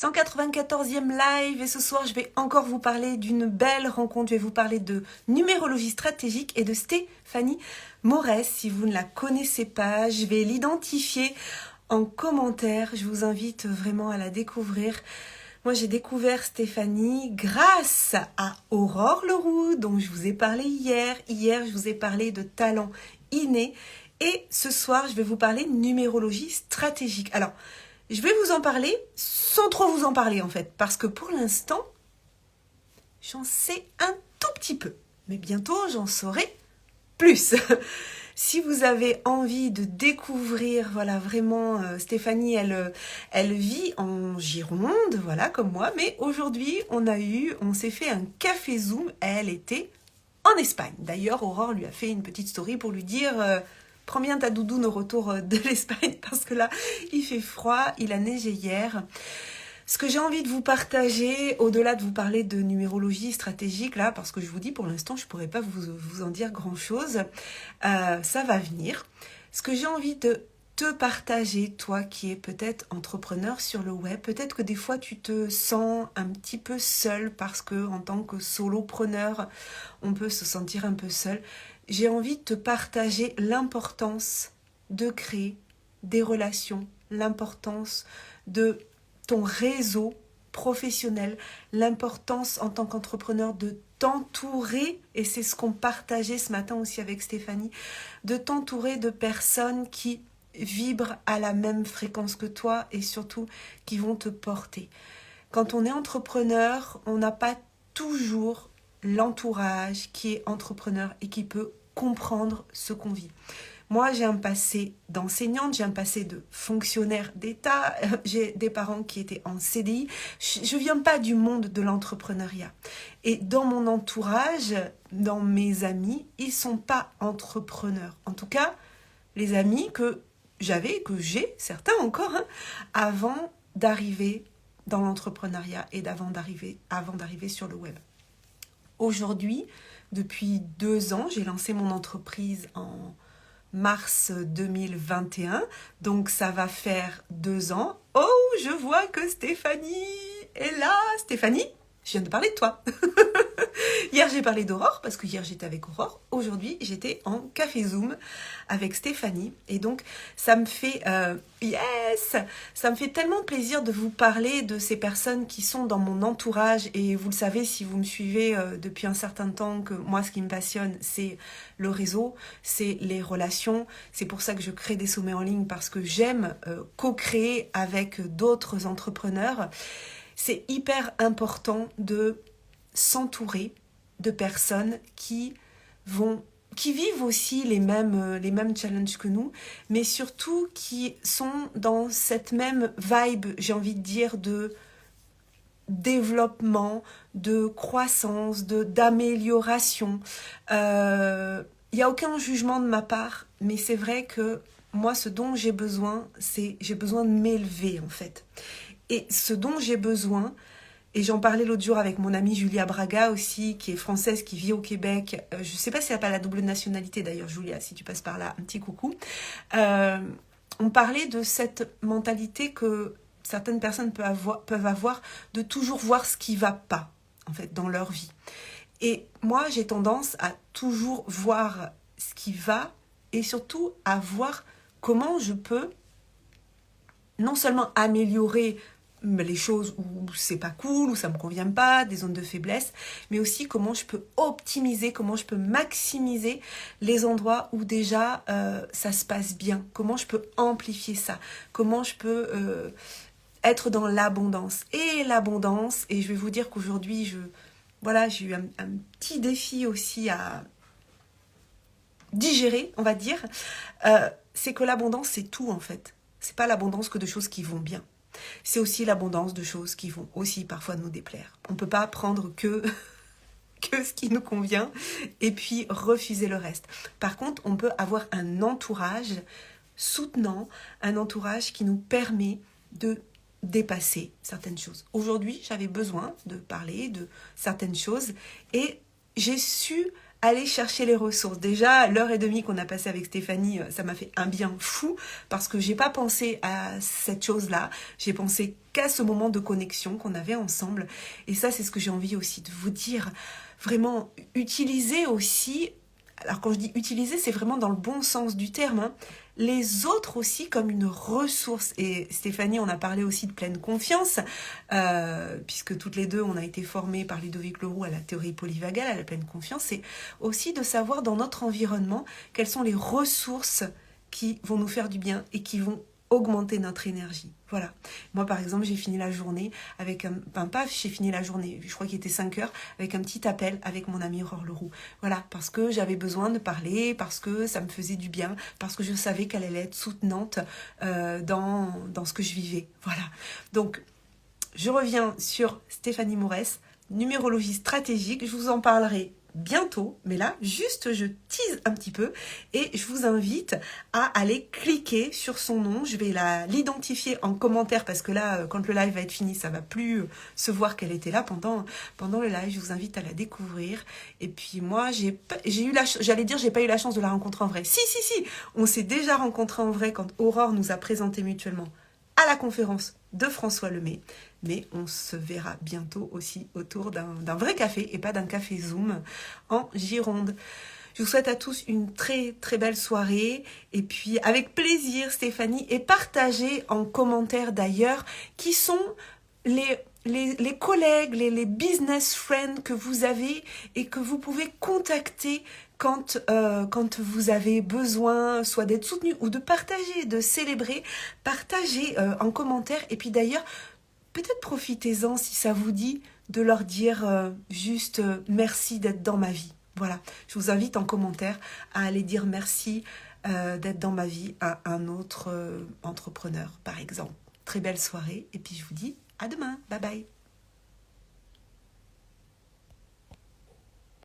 194e live et ce soir je vais encore vous parler d'une belle rencontre. Je vais vous parler de numérologie stratégique et de Stéphanie Morès. Si vous ne la connaissez pas, je vais l'identifier en commentaire. Je vous invite vraiment à la découvrir. Moi j'ai découvert Stéphanie grâce à Aurore Leroux dont je vous ai parlé hier. Hier je vous ai parlé de talent inné et ce soir je vais vous parler de numérologie stratégique. Alors je vais vous en parler sans trop vous en parler en fait, parce que pour l'instant, j'en sais un tout petit peu. Mais bientôt, j'en saurai plus. Si vous avez envie de découvrir, voilà, vraiment, Stéphanie, elle vit en Gironde, voilà, comme moi. Mais aujourd'hui, on s'est fait un café Zoom. Elle était en Espagne. D'ailleurs, Aurore lui a fait une petite story pour lui dire... prends bien ta doudoune au retour de l'Espagne parce que là, il fait froid, il a neigé hier. Ce que j'ai envie de vous partager, au-delà de vous parler de numérologie stratégique, là, parce que je vous dis, pour l'instant, je ne pourrais pas vous en dire grand-chose, ça va venir. Ce que j'ai envie de te partager, toi qui es peut-être entrepreneur sur le web, peut-être que des fois, tu te sens un petit peu seul parce que en tant que solopreneur, on peut se sentir un peu seul. J'ai envie de te partager l'importance de créer des relations, l'importance de ton réseau professionnel, l'importance en tant qu'entrepreneur de t'entourer, et c'est ce qu'on partageait ce matin aussi avec Stéphanie, de t'entourer de personnes qui vibrent à la même fréquence que toi et surtout qui vont te porter. Quand on est entrepreneur, on n'a pas toujours l'entourage qui est entrepreneur et qui peut comprendre ce qu'on vit. Moi, j'ai un passé d'enseignante, j'ai un passé de fonctionnaire d'État, j'ai des parents qui étaient en CDI. Je ne viens pas du monde de l'entrepreneuriat. Et dans mon entourage, dans mes amis, ils ne sont pas entrepreneurs. En tout cas, les amis que j'avais, que j'ai, certains encore, avant d'arriver dans l'entrepreneuriat et avant d'arriver sur le web. Aujourd'hui, depuis 2 ans, j'ai lancé mon entreprise en mars 2021, donc ça va faire 2 ans. Oh, je vois que Stéphanie est là. Stéphanie, je viens de parler de toi. Hier, j'ai parlé d'Aurore, parce que hier, j'étais avec Aurore. Aujourd'hui, j'étais en café Zoom avec Stéphanie. Et donc, ça me fait... ça me fait tellement plaisir de vous parler de ces personnes qui sont dans mon entourage. Et vous le savez, si vous me suivez depuis un certain temps, que moi, ce qui me passionne, c'est le réseau, c'est les relations. C'est pour ça que je crée des sommets en ligne, parce que j'aime co-créer avec d'autres entrepreneurs. C'est hyper important de s'entourer de personnes qui vivent aussi les mêmes challenges que nous, mais surtout qui sont dans cette même vibe, j'ai envie de dire, de développement, de croissance, d'amélioration. Il n'y a aucun jugement de ma part, mais c'est vrai que moi, ce dont j'ai besoin de m'élever en fait. Et ce dont j'ai besoin, et j'en parlais l'autre jour avec mon amie Julia Braga aussi, qui est française, qui vit au Québec. Je ne sais pas si elle n'a pas la double nationalité d'ailleurs, Julia, si tu passes par là, un petit coucou. On parlait de cette mentalité que certaines personnes peuvent avoir de toujours voir ce qui ne va pas, en fait, dans leur vie. Et moi, j'ai tendance à toujours voir ce qui va et surtout à voir comment je peux non seulement améliorer les choses où c'est pas cool, où ça me convient pas, des zones de faiblesse, mais aussi comment je peux optimiser, comment je peux maximiser les endroits où déjà ça se passe bien, comment je peux amplifier ça, comment je peux être dans l'abondance. Et l'abondance, et je vais vous dire qu'aujourd'hui, j'ai eu un petit défi aussi à digérer, on va dire, c'est que l'abondance, c'est tout en fait. C'est pas l'abondance que de choses qui vont bien. C'est aussi l'abondance de choses qui vont aussi parfois nous déplaire. On ne peut pas prendre que ce qui nous convient et puis refuser le reste. Par contre, on peut avoir un entourage soutenant, un entourage qui nous permet de dépasser certaines choses. Aujourd'hui, j'avais besoin de parler de certaines choses et j'ai su aller chercher les ressources. Déjà, l'heure et demie qu'on a passée avec Stéphanie, ça m'a fait un bien fou parce que j'ai pas pensé à cette chose-là. J'ai pensé qu'à ce moment de connexion qu'on avait ensemble. Et ça, c'est ce que j'ai envie aussi de vous dire. Vraiment, utiliser aussi, alors quand je dis utiliser, c'est vraiment dans le bon sens du terme, hein, les autres aussi comme une ressource. Et Stéphanie, on a parlé aussi de pleine confiance, puisque toutes les deux, on a été formées par Ludovic Leroux à la théorie polyvagale, à la pleine confiance. C'est aussi de savoir dans notre environnement quelles sont les ressources qui vont nous faire du bien et qui vont augmenter notre énergie. Voilà. Moi, par exemple, j'ai fini la journée avec j'ai fini la journée, je crois qu'il était 5 heures, avec un petit appel avec mon ami Aurore Leroux. Voilà, parce que j'avais besoin de parler, parce que ça me faisait du bien, parce que je savais qu'elle allait être soutenante dans ce que je vivais. Voilà. Donc, je reviens sur Stéphanie Morès, numérologie stratégique. Je vous en parlerai bientôt, mais là, juste je tease un petit peu et je vous invite à aller cliquer sur son nom. Je vais l'identifier en commentaire parce que là, quand le live va être fini, ça va plus se voir qu'elle était là pendant le live. Je vous invite à la découvrir. Et puis moi, j'ai pas eu la chance de la rencontrer en vrai. Si, on s'est déjà rencontrés en vrai quand Aurore nous a présenté mutuellement à la conférence de François Lemay. Mais on se verra bientôt aussi autour d'un vrai café et pas d'un café Zoom en Gironde. Je vous souhaite à tous une très très belle soirée et puis avec plaisir Stéphanie, et partagez en commentaire d'ailleurs qui sont les collègues, les business friends que vous avez et que vous pouvez contacter quand vous avez besoin soit d'être soutenu ou de partager, de célébrer. Partagez en commentaire et puis d'ailleurs peut-être profitez-en si ça vous dit de leur dire juste merci d'être dans ma vie. Voilà, je vous invite en commentaire à aller dire merci d'être dans ma vie à un autre entrepreneur par exemple. Très belle soirée et puis je vous dis à demain. Bye bye.